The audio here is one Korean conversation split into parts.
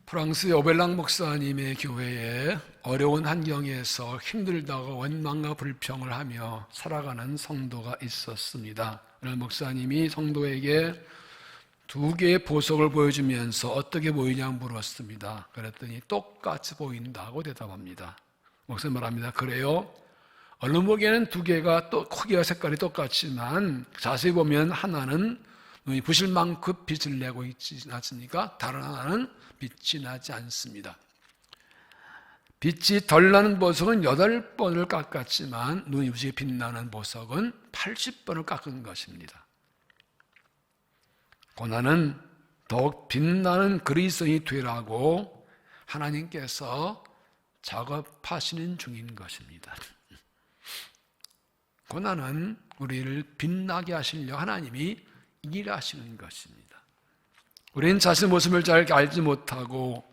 프랑스의 오벨랑 목사님의 교회에 어려운 환경에서 힘들다고 원망과 불평을 하며 살아가는 성도가 있었습니다. 오늘 목사님이 성도에게 두 개의 보석을 보여주면서 어떻게 보이냐고 물었습니다. 그랬더니 똑같이 보인다고 대답합니다. 목사님 말합니다. 그래요? 얼른 보기에는 두 개가 또 크기와 색깔이 똑같지만 자세히 보면 하나는 눈이 부실 만큼 빛을 내고 있지 않습니까? 다른 하나는 빛이 나지 않습니다. 빛이 덜 나는 보석은 8번을 깎았지만 눈이 부시게 빛나는 보석은 80번을 깎은 것입니다. 고난은 더욱 빛나는 그리스도인이 되라고 하나님께서 작업하시는 중인 것입니다. 고난은 우리를 빛나게 하시려 하나님이 일하시는 것입니다. 우리는 자신의 모습을 잘 알지 못하고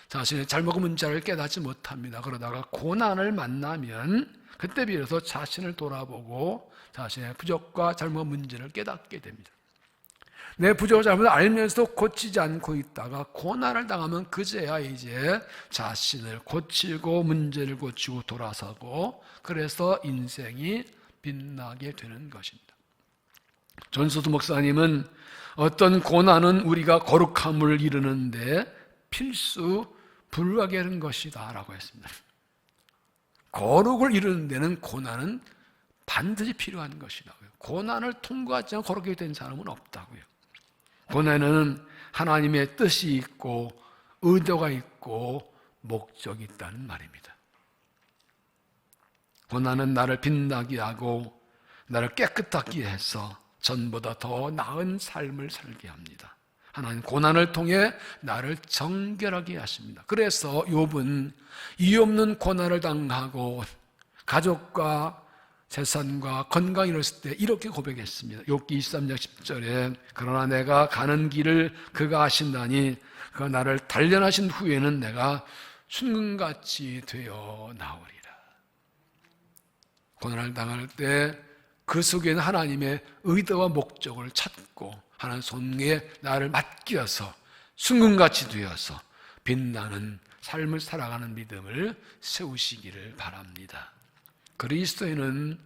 자신의 잘못과 문제를 깨닫지 못합니다. 그러다가 고난을 만나면 그때 비로소 자신을 돌아보고 자신의 부족과 잘못 문제를 깨닫게 됩니다. 내 부족과 잘못을 알면서도 고치지 않고 있다가 고난을 당하면 그제야 이제 자신을 고치고 문제를 고치고 돌아서고 그래서 인생이 빛나게 되는 것입니다. 전소수 목사님은 어떤 고난은 우리가 거룩함을 이루는데 필수 불가하게 하는 것이다 라고 했습니다. 거룩을 이루는 데는 고난은 반드시 필요한 것이라고요. 고난을 통과하지 않고 거룩하게 된 사람은 없다고요. 고난에는 하나님의 뜻이 있고 의도가 있고 목적이 있다는 말입니다. 고난은 나를 빛나게 하고 나를 깨끗하게 해서 전보다 더 나은 삶을 살게 합니다. 하나님 고난을 통해 나를 정결하게 하십니다. 그래서 욥은 이유 없는 고난을 당하고 가족과 재산과 건강이 잃었을 때 이렇게 고백했습니다. 욥기 23장 10절에 그러나 내가 가는 길을 그가 아신다니 그가 나를 단련하신 후에는 내가 순금같이 되어 나오리라. 고난을 당할 때 그 속에는 하나님의 의도와 목적을 찾고 하나님 손에 나를 맡겨서 순금같이 되어서 빛나는 삶을 살아가는 믿음을 세우시기를 바랍니다. 그리스도인은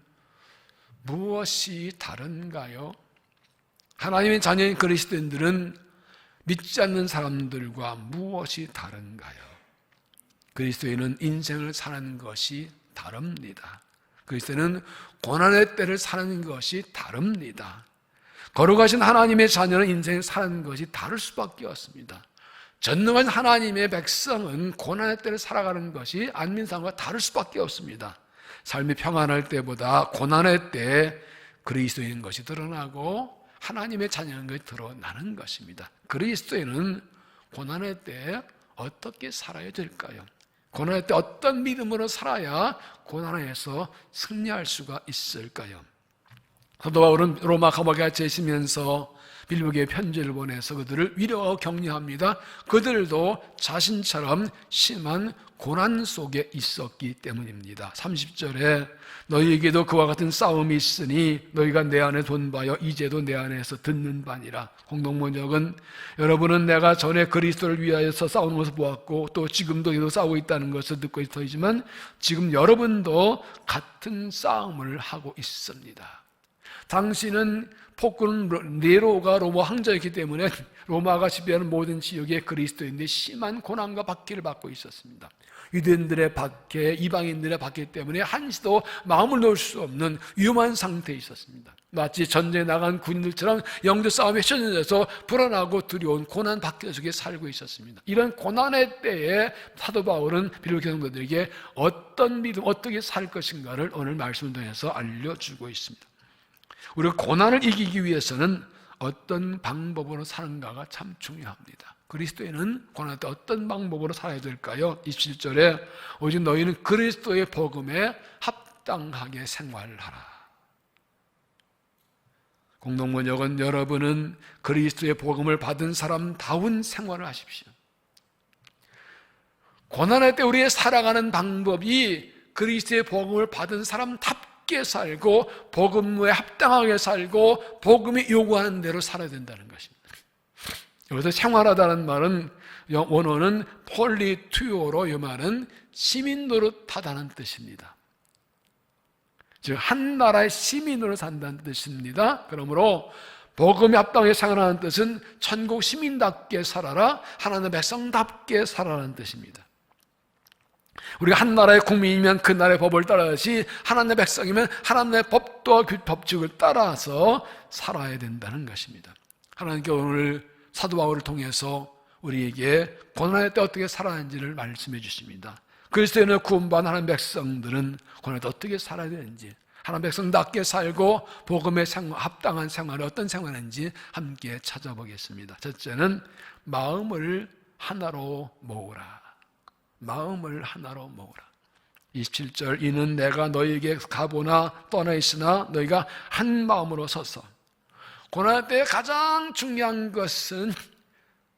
무엇이 다른가요? 하나님의 자녀인 그리스도인들은 믿지 않는 사람들과 무엇이 다른가요? 그리스도인은 인생을 사는 것이 다릅니다. 그리스도인은 고난의 때를 사는 것이 다릅니다. 거룩하신 하나님의 자녀는 인생을 사는 것이 다를 수밖에 없습니다. 전능한 하나님의 백성은 고난의 때를 살아가는 것이 안민사람과 다를 수밖에 없습니다. 삶이 평안할 때보다 고난의 때 그리스도인 것이 드러나고 하나님의 자녀인 것이 드러나는 것입니다. 그리스도인은 고난의 때 어떻게 살아야 될까요? 고난의 때 어떤 믿음으로 살아야 고난에서 승리할 수가 있을까요? 사도 바울은 로마 감옥에 갇혀 있으면서 빌립보에 편지를 보내서 그들을 위로하고 격려합니다. 그들도 자신처럼 심한 고난 속에 있었기 때문입니다. 30절에 너희에게도 그와 같은 싸움이 있으니 너희가 내 안에 돈 바여 이제도 내 안에서 듣는 바니라. 공동번역은 여러분은 내가 전에 그리스도를 위하여서 싸우는 것을 보았고 또 지금도 계속 싸우고 있다는 것을 듣고 있지만 지금 여러분도 같은 싸움을 하고 있습니다. 당신은 폭군 네로가 로마 황제였기 때문에 로마가 지배하는 모든 지역에 그리스도인들이 심한 고난과 박해를 받고 있었습니다. 유대인들의 박해, 이방인들의 박해 때문에 한시도 마음을 놓을 수 없는 위험한 상태에 있었습니다. 마치 전쟁에 나간 군인들처럼 영적 싸움에 휘둘려서 불안하고 두려운 고난 박해 속에 살고 있었습니다. 이런 고난의 때에 사도 바울은 빌립보 성도들에게 어떤 믿음, 어떻게 살 것인가를 오늘 말씀을 통해서 알려주고 있습니다. 우리가 고난을 이기기 위해서는 어떤 방법으로 사는가가 참 중요합니다. 그리스도인은 고난 때 어떤 방법으로 살아야 될까요? 27절에 오직 너희는 그리스도의 복음에 합당하게 생활하라. 공동번역은 여러분은 그리스도의 복음을 받은 사람다운 생활을 하십시오. 고난의 때 우리의 살아가는 방법이 그리스도의 복음을 받은 사람답게 살고 복음에 합당하게 살고 복음이 요구하는 대로 살아야 된다는 것입니다. 여기서 생활하다는 말은 원어는 폴리투오로, 이 말은 시민 노릇하다는 뜻입니다. 즉 한 나라의 시민으로 산다는 뜻입니다. 그러므로 복음에 합당하게 생활하는 뜻은 천국 시민답게 살아라, 하나님의 백성답게 살아라는 뜻입니다. 우리가 한 나라의 국민이면 그 나라의 법을 따라야지, 하나님의 백성이면 하나님의 법도와 법칙을 따라서 살아야 된다는 것입니다. 하나님께 오늘 사도 바울을 통해서 우리에게 고난의 때 어떻게 살아야하는지를 말씀해 주십니다. 그리스도인의 구원받은 하나님의 백성들은 고난의 때 어떻게 살아야 되는지, 하나님의 백성답게 살고 복음에 합당한 생활이 어떤 생활인지 함께 찾아보겠습니다. 첫째는 마음을 하나로 모으라. 마음을 하나로 모으라. 27절, 이는 내가 너희에게 가보나 떠나 있으나 너희가 한 마음으로 서서. 고난 때 가장 중요한 것은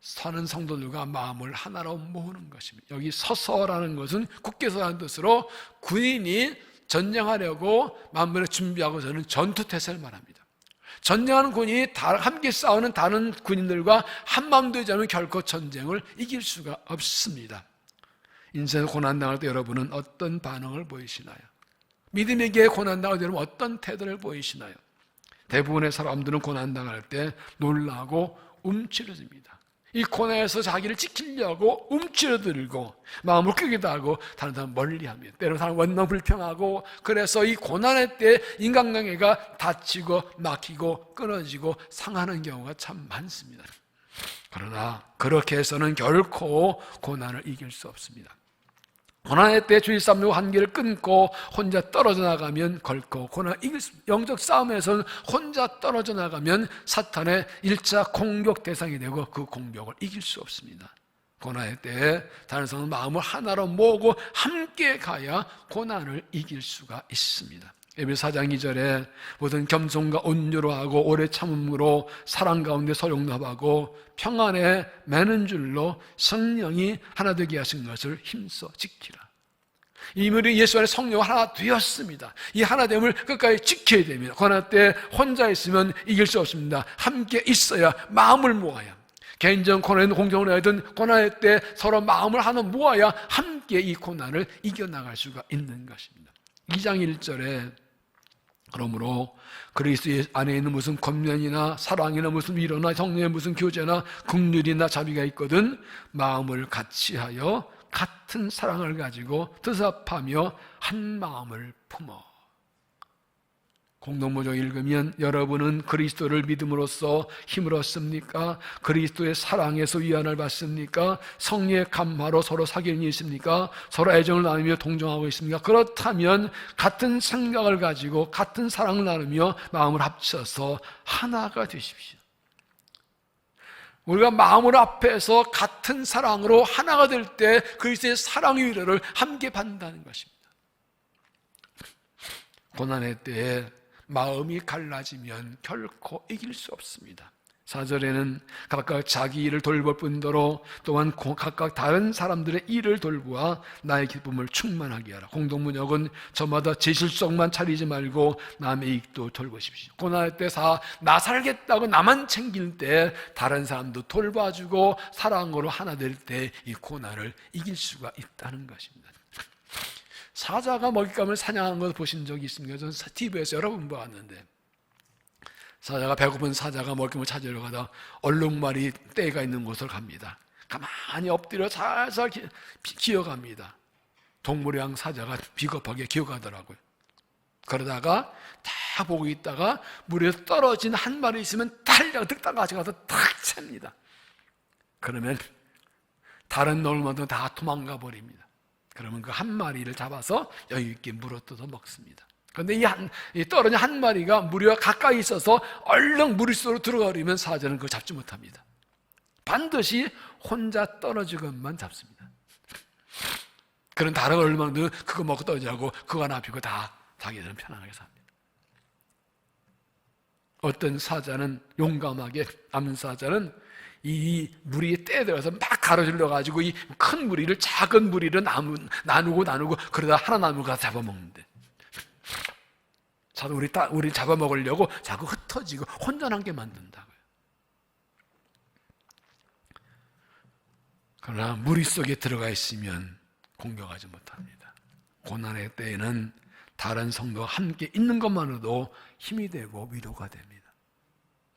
사는 성도들과 마음을 하나로 모으는 것입니다. 여기 서서라는 것은 굳게 서라는 뜻으로 군인이 전쟁하려고 만번에 준비하고 저는 전투태세를 말합니다. 전쟁하는 군인이 함께 싸우는 다른 군인들과 한마음 되지 않으면 결코 전쟁을 이길 수가 없습니다. 인생에 고난당할 때 여러분은 어떤 반응을 보이시나요? 믿음에게 고난당할 때 여러분 어떤 태도를 보이시나요? 대부분의 사람들은 고난당할 때 놀라고 움츠러집니다. 이 고난에서 자기를 지키려고 움츠러들고 마음을 끄기도 하고 다른 사람 멀리합니다. 때로는 사람 원망 불평하고, 그래서 이 고난의 때 인간관계가 다치고 막히고 끊어지고 상하는 경우가 참 많습니다. 그러나 그렇게 해서는 결코 고난을 이길 수 없습니다. 고난의 때 주위 사람들과 관계를 끊고 혼자 떨어져 나가면 결코 고난을 이길 수 없습니다. 영적 싸움에서는 혼자 떨어져 나가면 사탄의 1차 공격 대상이 되고 그 공격을 이길 수 없습니다. 고난의 때에 다른 사람은 마음을 하나로 모으고 함께 가야 고난을 이길 수가 있습니다. 에베소 4장 2절에 모든 겸손과 온유로 하고 오래 참음으로 사랑 가운데 소용납하고 평안에 매는 줄로 성령이 하나 되게 하신 것을 힘써 지키라. 이물이 예수 안에 성령과 하나 되었습니다. 이 하나됨을 끝까지 지켜야 됩니다. 고난 때 혼자 있으면 이길 수 없습니다. 함께 있어야, 마음을 모아야, 개인적인 고난이든 공동고난이든 고난의 때 서로 마음을 하나 모아야 함께 이 고난을 이겨나갈 수가 있는 것입니다. 2장 1절에 그러므로 그리스도 안에 있는 무슨 권면이나 사랑이나 무슨 위로나 성령의 무슨 교제나 긍휼이나 자비가 있거든 마음을 같이하여 같은 사랑을 가지고 뜻합하며 한 마음을 품어. 공동모종 읽으면 여러분은 그리스도를 믿음으로써 힘을 얻습니까? 그리스도의 사랑에서 위안을 받습니까? 성령의 감화로 서로 사귐이 있습니까? 서로 애정을 나누며 동정하고 있습니까? 그렇다면 같은 생각을 가지고 같은 사랑을 나누며 마음을 합쳐서 하나가 되십시오. 우리가 마음을 합해서 같은 사랑으로 하나가 될 때 그리스도의 사랑의 위로를 함께 받는다는 것입니다. 고난의 때에 마음이 갈라지면 결코 이길 수 없습니다. 4절에는 각각 자기 일을 돌볼 뿐더러 또한 각각 다른 사람들의 일을 돌보아 나의 기쁨을 충만하게 하라. 공동문역은 저마다 제 실속만 차리지 말고 남의 이익도 돌보십시오. 고난의 때 나 살겠다고 나만 챙길 때 다른 사람도 돌봐주고 사랑으로 하나 될 때 이 고난을 이길 수가 있다는 것입니다. 사자가 먹잇감을 사냥하는 것을 보신 적이 있습니까? 저는 TV에서 여러 번 보았는데, 사자가 배고픈 사자가 먹잇감을 찾으러 가다 얼룩말이 떼가 있는 곳을 갑니다. 가만히 엎드려 살살 기어갑니다. 동물의 사자가 비겁하게 기어가더라고요. 그러다가 다 보고 있다가 물에서 떨어진 한 마리 있으면 달려 득딱 가져가서 탁 챕니다. 그러면 다른 동물들은 다 도망가 버립니다. 그러면 그 한 마리를 잡아서 여유 있게 물어뜯어 먹습니다. 그런데 이 떨어진 한 마리가 무리와 가까이 있어서 얼른 물속으로 들어가려면 사자는 그걸 잡지 못합니다. 반드시 혼자 떨어지고만 잡습니다. 그런 다른 얼마나 그거 먹고 떨어지고 그거 하나 피고 다 자기들은 편안하게 삽니다. 어떤 사자는 용감하게, 암사자는 이 무리에 떼들어서 막 가로질러 가지고 이 큰 무리를 작은 무리로 나누고 그러다 하나 남은 거 잡아먹는데, 자도 우리 잡아먹으려고 자꾸 흩어지고 혼돈하게 만든다고요. 그러나 무리 속에 들어가 있으면 공격하지 못합니다. 고난의 때에는 다른 성도와 함께 있는 것만으로도 힘이 되고 위로가 됩니다.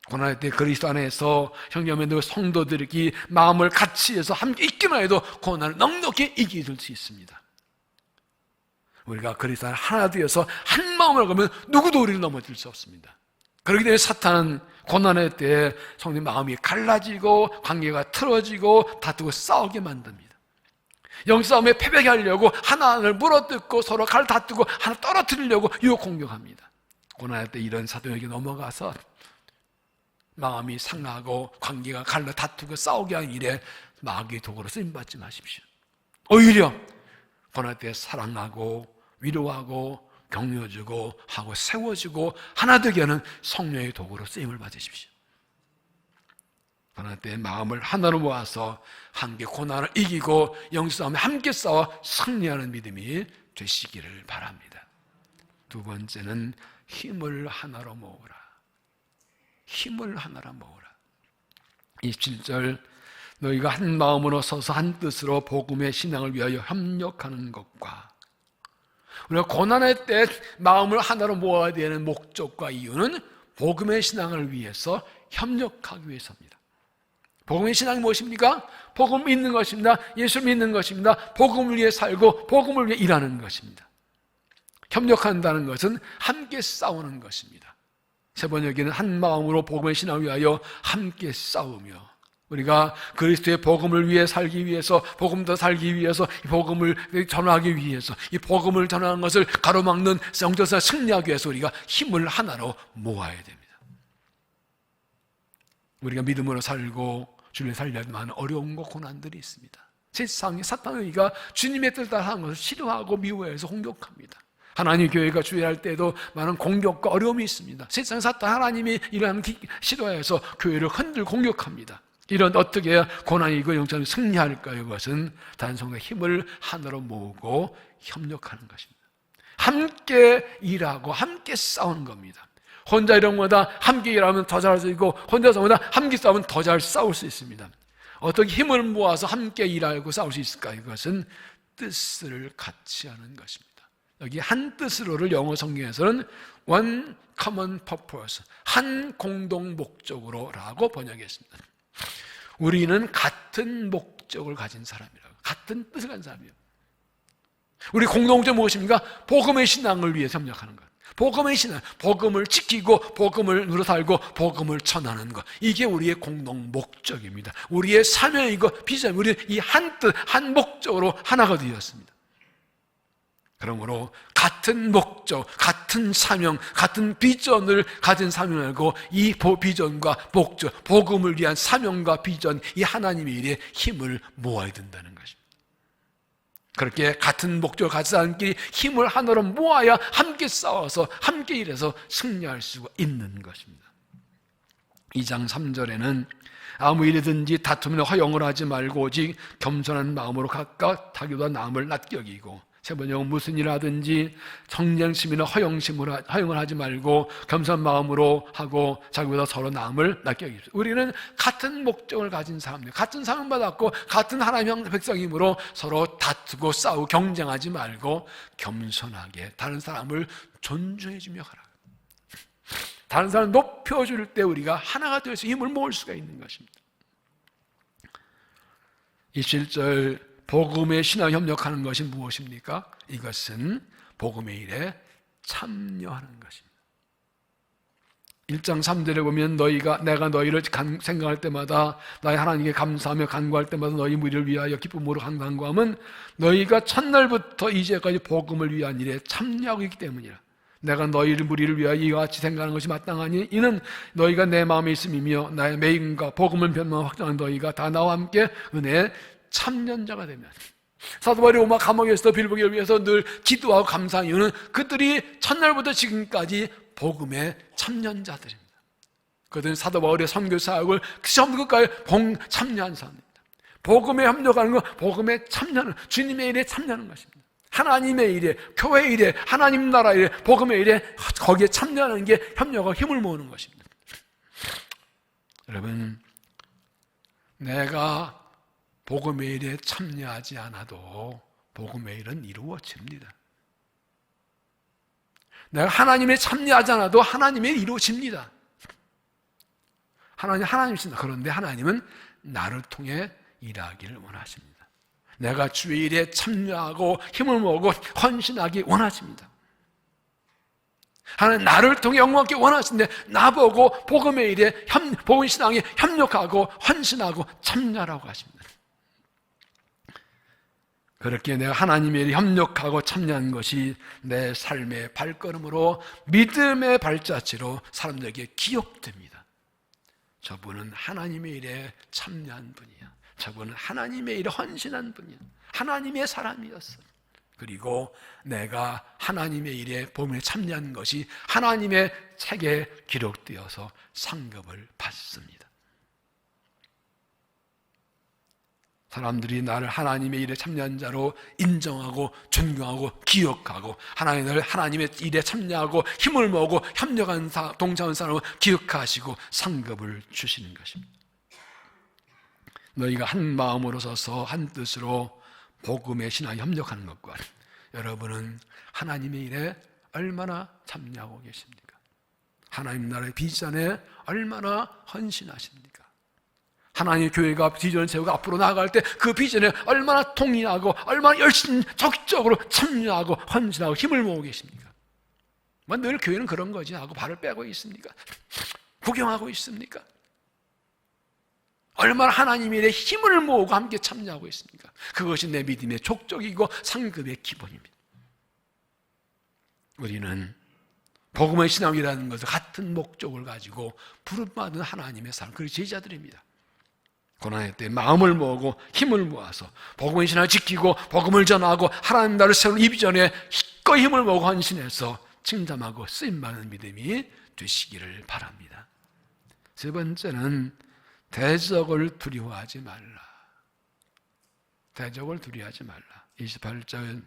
고난의 때 그리스도 안에서 형제자매들 성도들이 마음을 같이 해서 함께 있기만 해도 고난을 넉넉히 이길 수 있습니다. 우리가 그리스도 안에 하나 되어서 한 마음을 가면 누구도 우리를 넘어질 수 없습니다. 그렇기 때문에 사탄은 고난의 때에 성도의 마음이 갈라지고 관계가 틀어지고 다투고 싸우게 만듭니다. 영싸움에 패배하게 하려고 하나를 물어뜯고 서로 칼 다투고 하나 떨어뜨리려고 유혹 공격합니다. 고난의 때 이런 사도에게 넘어가서 마음이 상하고 관계가 갈라 다투고 싸우게 하는 일에 마귀의 도구로 쓰임받지 마십시오. 오히려 고난의 때 사랑하고 위로하고 격려주고 하고 세워주고 하나 되게 하는 성령의 도구로 쓰임을 받으십시오. 고난의 때 마음을 하나로 모아서 함께 고난을 이기고 영싸움에 함께 싸워 승리하는 믿음이 되시기를 바랍니다. 두 번째는 힘을 하나로 모으라. 힘을 하나로 모으라. 27절 너희가 한 마음으로 서서 한 뜻으로 복음의 신앙을 위하여 협력하는 것과 우리가 고난의 때 마음을 하나로 모아야 되는 목적과 이유는 복음의 신앙을 위해서 협력하기 위해서입니다. 복음의 신앙이 무엇입니까? 복음을 믿는 것입니다. 예수를 믿는 것입니다. 복음을 위해 살고 복음을 위해 일하는 것입니다. 협력한다는 것은 함께 싸우는 것입니다. 세 번역에는 한 마음으로 복음의 신앙을 위하여 함께 싸우며 우리가 그리스도의 복음을 위해 살기 위해서 복음 더 살기 위해서 이 복음을 전하기 위해서 이 복음을 전하는 것을 가로막는 성도사 승리하기 위해서 우리가 힘을 하나로 모아야 됩니다. 우리가 믿음으로 살고 주를 살려야 할 많은 어려움과 고난들이 있습니다. 세상에 사탄은 우리가 주님의 뜻을 따라 하는 것을 싫어하고 미워해서 공격합니다. 하나님 교회가 주의할 때도 많은 공격과 어려움이 있습니다. 세상 사탄 하나님이 일하는 싫어해서 교회를 흔들고 공격합니다. 이런 어떻게 해야 고난이 이거 영적으로 승리할까요? 그것은 단성의 힘을 하나로 모으고 협력하는 것입니다. 함께 일하고 함께 싸우는 겁니다. 혼자 일하는 것보다 함께 일하면 더 잘 쓰이고 혼자 싸우면 함께 싸우면 더 잘 싸울 수 있습니다. 어떻게 힘을 모아서 함께 일하고 싸울 수 있을까요? 그것은 뜻을 같이 하는 것입니다. 여기 한 뜻으로를 영어 성경에서는 one common purpose, 한 공동 목적으로라고 번역했습니다. 우리는 같은 목적을 가진 사람이라고, 같은 뜻을 가진 사람이에요. 우리 공동체 무엇입니까? 복음의 신앙을 위해 협력하는 것. 복음의 신앙, 복음을 지키고 복음을 누려 살고 복음을 전하는 것. 이게 우리의 공동 목적입니다. 우리의 사명이고 비전, 우리 이 한 뜻, 한 목적으로 하나가 되었습니다. 그러므로 같은 목적, 같은 사명, 같은 비전을 가진 사명을 알고 이 비전과 목적, 복음을 위한 사명과 비전, 이 하나님의 일에 힘을 모아야 된다는 것입니다. 그렇게 같은 목적을 가진 사람끼리 힘을 하나로 모아야 함께 싸워서 함께 일해서 승리할 수가 있는 것입니다. 2장 3절에는 아무 일이든지 다툼이나 허용을 하지 말고 오직 겸손한 마음으로 각각 자기보다 남을 낫게 여기고, 세 번역은 무슨 일 하든지 정량심이나 허용을 하지 말고 겸손한 마음으로 하고 자기보다 서로 남을 낫게 여기십시오. 우리는 같은 목적을 가진 사람들, 같은 사명 받았고 같은 하나님의 백성이므로 서로 다투고 싸우고 경쟁하지 말고 겸손하게 다른 사람을 존중해주며 가라. 다른 사람을 높여줄 때 우리가 하나가 되어서 힘을 모을 수가 있는 것입니다. 27절 복음의 신앙 협력하는 것이 무엇입니까? 이것은 복음의 일에 참여하는 것입니다. 1장 3절에 보면 내가 너희를 생각할 때마다 나의 하나님께 감사하며 간구할 때마다 너희 무리를 위하여 기쁨으로 간구함은 너희가 첫날부터 이제까지 복음을 위한 일에 참여하고 있기 때문이라. 내가 너희를 무리를 위하여 이와 같이 생각하는 것이 마땅하니 이는 너희가 내 마음에 있음이며 나의 매임과 복음을 변망 확정한 너희가 다 나와 함께 은혜에 참전자가 되면, 사도 바울이 로마 감옥에서 빌보기를 위해서 늘 기도하고 감사한 이유는 그들이 첫날부터 지금까지 복음의 참전자들입니다. 그들은 사도 바울의 선교 사역을 처음부터 끝까지 참여한 사람입니다. 복음에 협력하는 것, 복음에 참여하는, 주님의 일에 참여하는 것입니다. 하나님의 일에, 교회의 일에, 하나님 나라의 일에, 복음의 일에 거기에 참여하는 게 협력하고 힘을 모으는 것입니다. 여러분, 내가 복음의 일에 참여하지 않아도 복음의 일은 이루어집니다. 내가 하나님에 참여하지 않아도 하나님의 일이 이루어집니다. 하나님이십니다. 그런데 하나님은 나를 통해 일하기를 원하십니다. 내가 주의 일에 참여하고 힘을 모으고 헌신하기 원하십니다. 하나님 나를 통해 영광받기 원하시는데 나보고 복음의 일에 복음신앙에 협력하고 헌신하고 참여하라고 하십니다. 그렇게 내가 하나님의 일에 협력하고 참여한 것이 내 삶의 발걸음으로 믿음의 발자취로 사람들에게 기억됩니다. 저분은 하나님의 일에 참여한 분이야. 저분은 하나님의 일에 헌신한 분이야. 하나님의 사람이었어요. 그리고 내가 하나님의 일에 복음에 참여한 것이 하나님의 책에 기록되어서 상급을 받습니다. 사람들이 나를 하나님의 일에 참여한 자로 인정하고 존경하고 기억하고 하나님의 일에 참여하고 힘을 모으고 협력한 동참한 사람을 기억하시고 상급을 주시는 것입니다. 너희가 한 마음으로 서서 한 뜻으로 복음의 신앙에 협력하는 것과 여러분은 하나님의 일에 얼마나 참여하고 계십니까? 하나님 나라의 비전에 얼마나 헌신하십니까? 하나님의 교회가 비전을 세우고 앞으로 나아갈 때 그 비전에 얼마나 동의하고 얼마나 열심히 적극적으로 참여하고 헌신하고 힘을 모으고 계십니까? 늘 교회는 그런 거지 하고 발을 빼고 있습니까? 구경하고 있습니까? 얼마나 하나님의 일에 힘을 모으고 함께 참여하고 있습니까? 그것이 내 믿음의 족적이고 상급의 기본입니다. 우리는 복음의 신앙이라는 것을 같은 목적을 가지고 부름받은 하나님의 사람, 그 제자들입니다. 고난의 때 마음을 모으고 힘을 모아서 복음의 신앙을 지키고 복음을 전하고 하나님 나라를 세우는 이 비전에 기꺼이 힘을 모으고 헌신해서 칭담하고 쓰임받는 믿음이 되시기를 바랍니다. 세 번째는 대적을 두려워하지 말라. 대적을 두려워하지 말라. 28절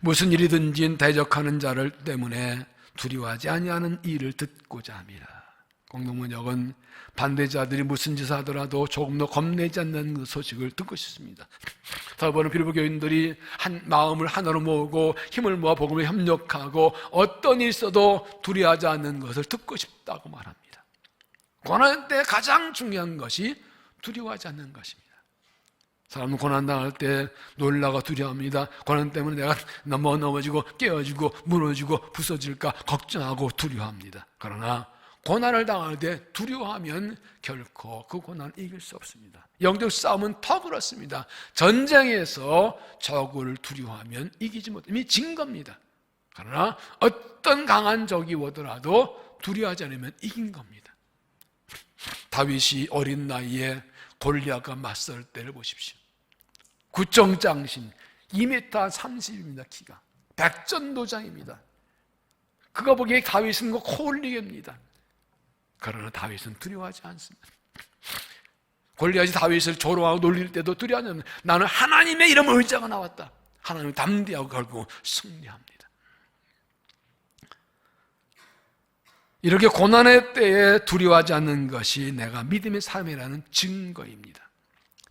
무슨 일이든지 대적하는 자를 때문에 두려워하지 아니하는 일을 듣고자 함이라. 공동번역은 반대자들이 무슨 짓을 하더라도 조금 더 겁내지 않는 그 소식을 듣고 싶습니다. 더불어 빌보 교인들이 한 마음을 하나로 모으고 힘을 모아 복음에 협력하고 어떤 일이 있어도 두려워하지 않는 것을 듣고 싶다고 말합니다. 고난 때 가장 중요한 것이 두려워하지 않는 것입니다. 사람은 고난당할 때 놀라고 두려워합니다. 고난 때문에 내가 넘어지고 깨어지고 무너지고 부서질까 걱정하고 두려워합니다. 그러나 고난을 당할 때 두려워하면 결코 그 고난을 이길 수 없습니다. 영적 싸움은 더 그렇습니다. 전쟁에서 적을 두려워하면 이기지 못해 이미 진 겁니다. 그러나 어떤 강한 적이 오더라도 두려워하지 않으면 이긴 겁니다. 다윗이 어린 나이에 골리앗과 맞설 때를 보십시오. 구청장신 2m 30입니다. 키가 백전도장입니다. 그가 보기에 다윗은 코올리게입니다. 그러나 다윗은 두려워하지 않습니다. 골리앗이 다윗을 조롱하고 놀릴 때도 두려워하지 않습니다. 나는 하나님의 이름 의자가 나왔다. 하나님을 담대하고 결국 승리합니다. 이렇게 고난의 때에 두려워하지 않는 것이 내가 믿음의 삶이라는 증거입니다.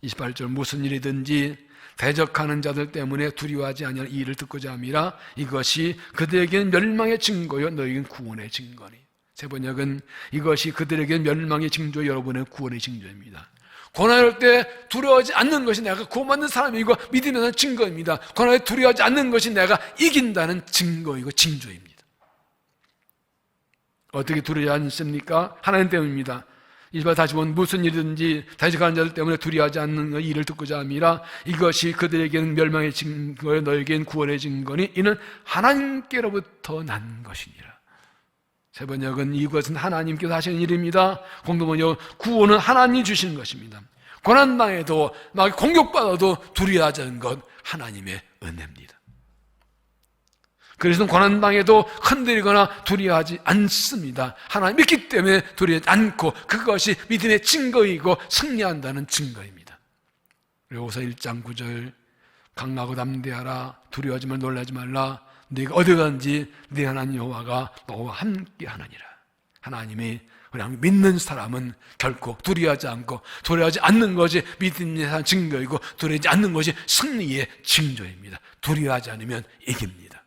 28절 무슨 일이든지 대적하는 자들 때문에 두려워하지 아니할 이 일을 듣고자 함이라. 이것이 그들에게는 멸망의 증거요 너희에게는 구원의 증거니. 세 번역은 이것이 그들에게는 멸망의 징조 여러분의 구원의 징조입니다. 고난할 때 두려워하지 않는 것이 내가 구원받는 사람이고 믿음의 증거입니다. 고난에 두려워하지 않는 것이 내가 이긴다는 증거이고 징조입니다. 어떻게 두려워하지 않습니까? 하나님 때문입니다. 이제 다시 보면 무슨 일이든지 대적하는 자들 때문에 두려워하지 않는 일을 듣고자 함이라. 이것이 그들에게는 멸망의 증거요 너에게는 구원의 증거니 이는 하나님께로부터 난 것이니라. 세 번역은 이것은 하나님께서 하시는 일입니다. 공동번역 구원은 하나님이 주시는 것입니다. 고난당해도 막 공격받아도 두려워하지 않는 것 하나님의 은혜입니다. 그래서 고난당해도 흔들리거나 두려워하지 않습니다. 하나님 믿기 때문에 두려워하지 않고 그것이 믿음의 증거이고 승리한다는 증거입니다. 그리고서 1장 9절 강하고 담대하라. 두려워하지 말라 놀라지 말라. 네가 어디 가든지 네 하나님 여호와가 너와 함께 하느니라. 하나님이 그냥 믿는 사람은 결코 두려워하지 않고, 두려워하지 않는 것이 믿음에 대한 증거이고, 두려워하지 않는 것이 승리의 징조입니다. 두려워하지 않으면 이깁니다.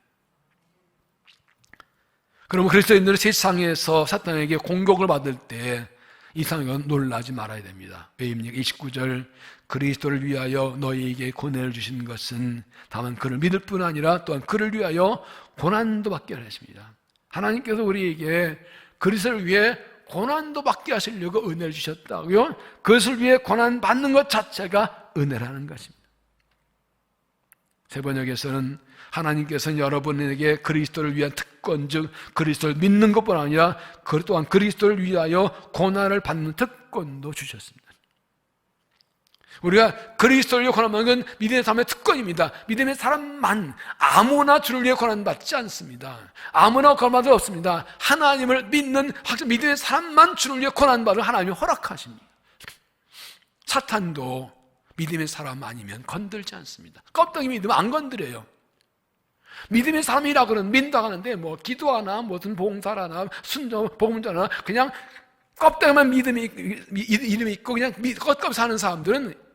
그러면 그리스도인들은 세상에서 사탄에게 공격을 받을 때 이상하게 놀라지 말아야 됩니다. 왜입니까? 29절, 그리스도를 위하여 너희에게 고난을 주신 것은 다만 그를 믿을 뿐 아니라 또한 그를 위하여 고난도 받게 하십니다. 하나님께서 우리에게 그리스도를 위해 고난도 받게 하시려고 은혜를 주셨다고요? 그것을 위해 고난 받는 것 자체가 은혜라는 것입니다. 세 번역에서는 하나님께서는 여러분에게 그리스도를 위한 특권, 즉 그리스도를 믿는 것뿐 아니라 그 또한 그리스도를 위하여 고난을 받는 특권도 주셨습니다. 우리가 그리스도를 위해 고난받는 건 믿음의 삶의 특권입니다. 믿음의 사람만 아무나 주를 위해 고난받지 않습니다. 아무나 고난받을 수 없습니다. 하나님을 믿는 믿음의 사람만 주를 위해 고난받을 하나님이 허락하십니다. 사탄도 믿음의 사람 아니면 건들지 않습니다. 껍데기 믿으면 안 건드려요. 믿음의 사람이라 그러는 믿는다고 하는데 뭐 기도하나 무슨 봉사라나 순종 복음자나 그냥 껍데기만 이름이 있고 그냥 껍데기 사는 사람들은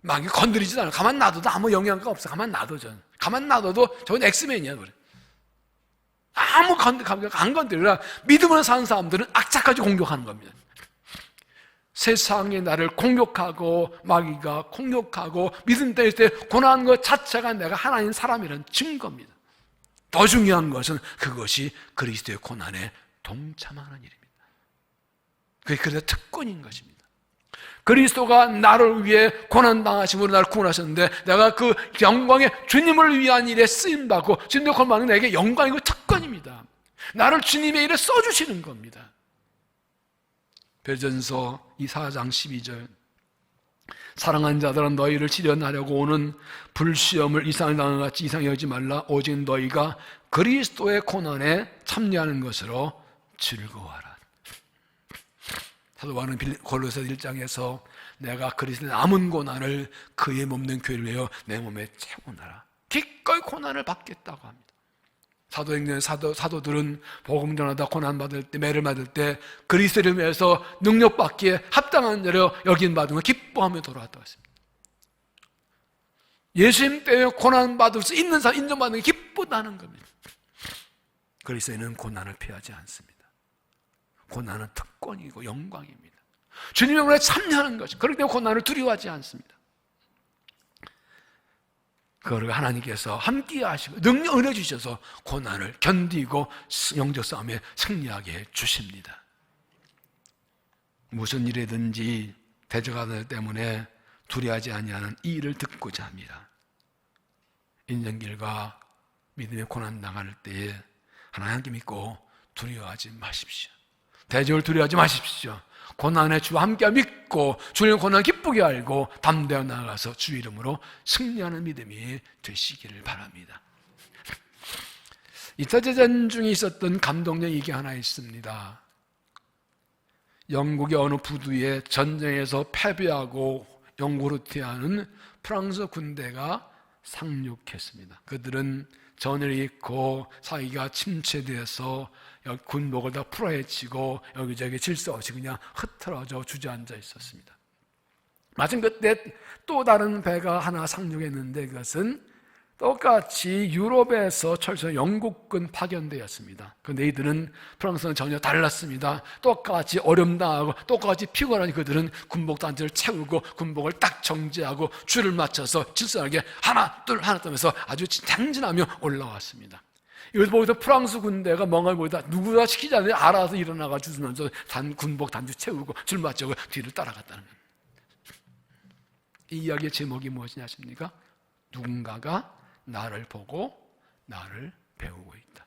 막 건드리지도 않아요. 가만 놔둬도 아무 영향가 없어. 가만 놔둬. 가만 놔둬도 저건 엑스맨이야. 그래. 아무 안 건드리라. 믿음으로 사는 사람들은 악착같이 공격하는 겁니다. 세상이 나를 공격하고 마귀가 공격하고 믿음 때릴 때 고난한 것 자체가 내가 하나님 사람이라는 증거입니다. 더 중요한 것은 그것이 그리스도의 고난에 동참하는 일입니다. 그게 그래서 특권인 것입니다. 그리스도가 나를 위해 고난당하심으로 나를 구원하셨는데 내가 그 영광의 주님을 위한 일에 쓰임받고 주님의 고난은 내게 영광이고 특권입니다. 나를 주님의 일에 써주시는 겁니다. 베드로전서 4장 12절, 사랑하는 자들은 너희를 시련하려고 오는 불시험을 이상을 당한 같이 이상히 여기지 말라. 오직 너희가 그리스도의 고난에 참여하는 것으로 즐거워하라. 사도 바울은 골로새 1장에서 내가 그리스도의 남은 고난을 그의 몸된 교회를 위하여 내 몸에 채우노라. 기꺼이 고난을 받겠다고 합니다. 사도행전 사도들은 복음 전하다 고난받을 때, 매를 받을 때 그리스도를 위해서 능력받기에 합당한 자로 여김받은 걸 기뻐하며 돌아왔다고 했습니다. 예수님 때문에 고난받을 수 있는 사람, 인정받는 게 기쁘다는 겁니다. 그리스도인은 고난을 피하지 않습니다. 고난은 특권이고 영광입니다. 주님의 고난에 참여하는 것이, 그렇기 때문에 고난을 두려워하지 않습니다. 그걸 하나님께서 함께 하시고 능력 은혜 주셔서 고난을 견디고 영적 싸움에 승리하게 해 주십니다. 무슨 일이든지 대적하는 때문에 두려워하지 아니하는 이 일을 듣고자 합니다. 인생길과 믿음의 고난 당할 때에 하나님께 믿고 두려워하지 마십시오. 대적을 두려워하지 마십시오. 고난의 주와 함께 믿고 주님의 고난을 기쁘게 알고 담대하게 나아가서 주 이름으로 승리하는 믿음이 되시기를 바랍니다. 이타제전 중에 있었던 감동적 얘기 하나 있습니다. 영국의 어느 부두에 전쟁에서 패배하고 영국으로 퇴하는 프랑스 군대가 상륙했습니다. 그들은 전을 잃고 사이가 침체되어서 군복을 다 풀어헤치고 여기저기 질서 없이 그냥 흐트러져 주저앉아 있었습니다. 마침 그때 또 다른 배가 하나 상륙했는데 그것은 똑같이 유럽에서 철수한 영국군 파견대였습니다. 그런데 이들은 프랑스는 전혀 달랐습니다. 똑같이 어려움당하고 똑같이 피곤하니 그들은 군복 단지를 채우고 군복을 딱 정지하고 줄을 맞춰서 질서하게 하나 둘 하나 뜨면서 아주 장진하며 올라왔습니다. 이걸 보고서 프랑스 군대가 멍하니 보다 누구나 시키지 않는데 알아서 일어나가 주면서 군복 단지 채우고 줄 맞추고 뒤를 따라갔다는 겁니다. 이 이야기의 제목이 무엇이냐 아십니까? 누군가가 나를 보고 나를 배우고 있다.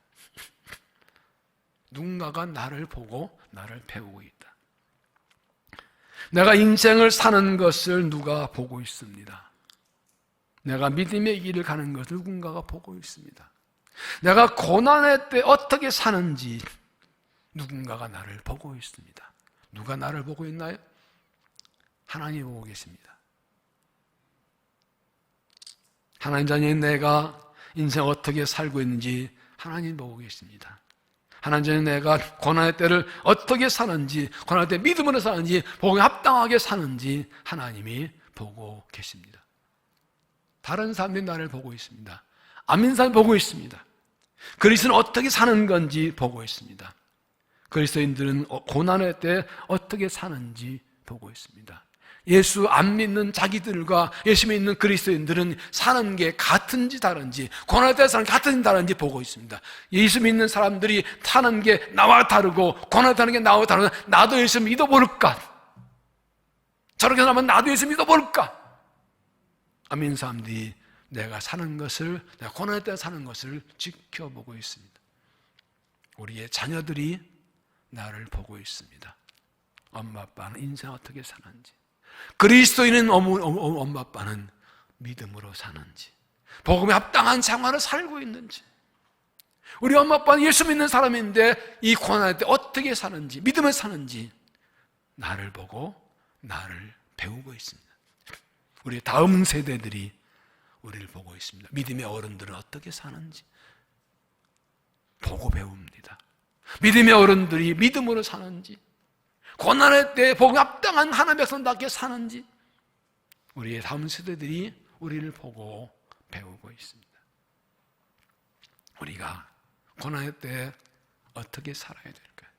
누군가가 나를 보고 나를 배우고 있다. 내가 인생을 사는 것을 누가 보고 있습니다. 내가 믿음의 길을 가는 것을 누군가가 보고 있습니다. 내가 고난의 때 어떻게 사는지 누군가가 나를 보고 있습니다. 누가 나를 보고 있나요? 하나님이 보고 계십니다. 하나님 자녀인 내가 인생 어떻게 살고 있는지 하나님 보고 계십니다. 하나님, 내가 고난의 때를 어떻게 사는지, 고난의 때 믿음으로 사는지, 복음에 합당하게 사는지 하나님이 보고 계십니다. 다른 사람들이 나를 보고 있습니다. 안 믿는 사람이 보고 있습니다. 그리스도는 어떻게 사는 건지 보고 있습니다. 그리스도인들은 고난의 때 어떻게 사는지 보고 있습니다. 예수 안 믿는 자기들과 예수 믿는 그리스도인들은 사는 게 같은지 다른지, 고난의 때 사는 게 같은지 다른지 보고 있습니다. 예수 믿는 사람들이 사는 게 나와 다르고 고난을 사는 게 나와 다르면 나도 예수 믿어볼까? 저렇게 사면 나도 예수 믿어볼까? 안 믿는 사람들이 내가 사는 것을, 내가 고난의 때 사는 것을 지켜보고 있습니다. 우리의 자녀들이 나를 보고 있습니다. 엄마 아빠는 인생 어떻게 사는지, 그리스도인은 엄마 아빠는 믿음으로 사는지, 복음에 합당한 생활을 살고 있는지, 우리 엄마 아빠는 예수 믿는 사람인데 이 고난의 때 어떻게 사는지, 믿음을 사는지 나를 보고 나를 배우고 있습니다. 우리 다음 세대들이 우리를 보고 있습니다. 믿음의 어른들은 어떻게 사는지 보고 배웁니다. 믿음의 어른들이 믿음으로 사는지, 고난의 때 복음에 합당한 하나님의 백성답게 사는지 우리의 다음 세대들이 우리를 보고 배우고 있습니다. 우리가 고난의 때 어떻게 살아야 될까요?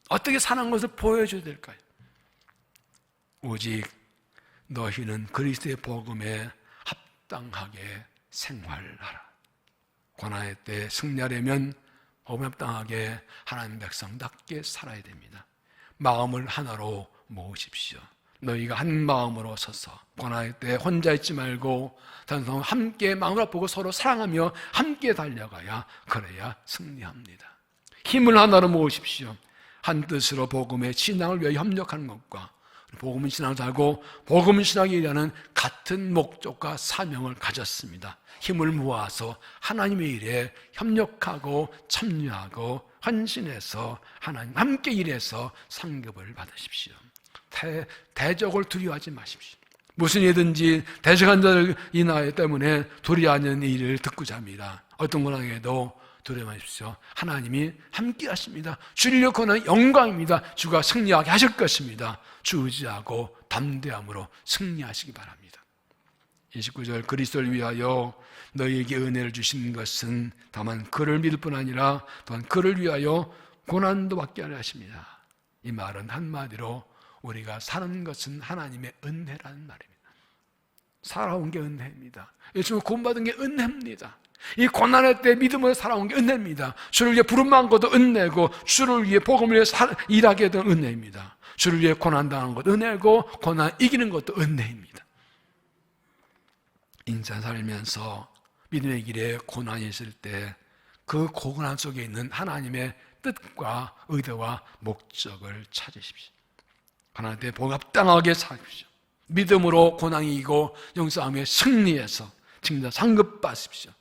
어떻게 사는 것을 보여줘야 될까요? 오직 너희는 그리스도의 복음에 합당하게 생활하라. 고난의 때 승리하려면 복음에 합당하게 하나님 백성답게 살아야 됩니다. 마음을 하나로 모으십시오. 너희가 한 마음으로 서서 고난의 때 혼자 있지 말고 함께 마음을 아프고 서로 사랑하며 함께 달려가야, 그래야 승리합니다. 힘을 하나로 모으십시오. 한 뜻으로 복음의 신앙을 위해 협력하는 것과 복음 신앙을 살고 복음 신앙에 대한 같은 목적과 사명을 가졌습니다. 힘을 모아서 하나님의 일에 협력하고 참여하고 헌신해서 하나님 함께 일해서 상급을 받으십시오. 대적을 두려워하지 마십시오. 무슨 일이든지 대적한 자를 인하여 때문에 두려워하는 일을 듣고자 합니다. 어떤 고난에도 두려워 마십시오. 하나님이 함께 하십니다. 주를 일으키는 영광입니다. 주가 승리하게 하실 것입니다. 주 의지하고 담대함으로 승리하시기 바랍니다. 29절, 그리스도를 위하여 너희에게 은혜를 주신 것은 다만 그를 믿을 뿐 아니라 또한 그를 위하여 고난도 받게 하려 하십니다. 이 말은 한마디로 우리가 사는 것은 하나님의 은혜라는 말입니다. 살아온 게 은혜입니다. 예수님 구원받은 게 은혜입니다. 이 고난의 때 믿음으로 살아온 게 은혜입니다. 주를 위해 부름받은 것도 은혜고, 주를 위해 복음을 위해 일하게 된 은혜입니다. 주를 위해 고난당하는 것도 은혜고, 고난 이기는 것도 은혜입니다. 인생 살면서 믿음의 길에 고난이 있을 때 그 고난 속에 있는 하나님의 뜻과 의도와 목적을 찾으십시오. 하나님 때 복음 합당하게 사십시오. 믿음으로 고난이 이기고 영성함에 승리해서 칭찬 상급 받으십시오.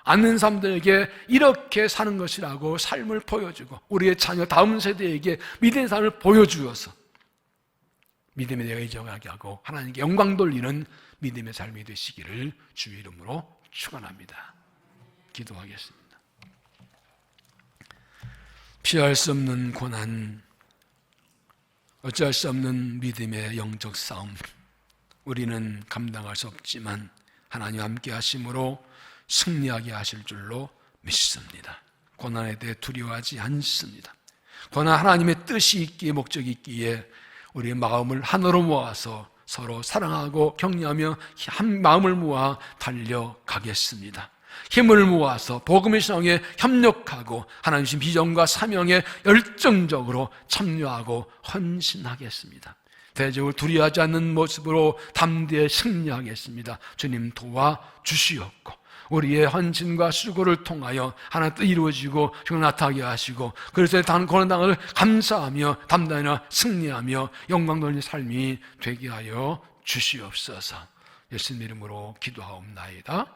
아는 사람들에게 이렇게 사는 것이라고 삶을 보여주고, 우리의 자녀 다음 세대에게 믿음의 삶을 보여주어서 믿음에 대해 의존하게 하고 하나님께 영광 돌리는 믿음의 삶이 되시기를 주의 이름으로 축원합니다. 기도하겠습니다. 피할 수 없는 고난, 어찌할 수 없는 믿음의 영적 싸움, 우리는 감당할 수 없지만 하나님 함께 하심으로 승리하게 하실 줄로 믿습니다. 고난에 대해 두려워하지 않습니다. 고난 하나님의 뜻이 있기에, 목적이 있기에 우리의 마음을 하나로 모아서 서로 사랑하고 격려하며 한 마음을 모아 달려가겠습니다. 힘을 모아서 복음의 신앙에 협력하고 하나님 주신 비전과 사명에 열정적으로 참여하고 헌신하겠습니다. 대적을 두려워하지 않는 모습으로 담대히 승리하겠습니다. 주님 도와주시옵고 우리의 헌신과 수고를 통하여 하나 뜻 이루어지고 형 나타나게 하시고, 그래서 고난당을 감사하며 담대히 승리하며 영광 돌리는 삶이 되게 하여 주시옵소서. 예수님 이름으로 기도하옵나이다.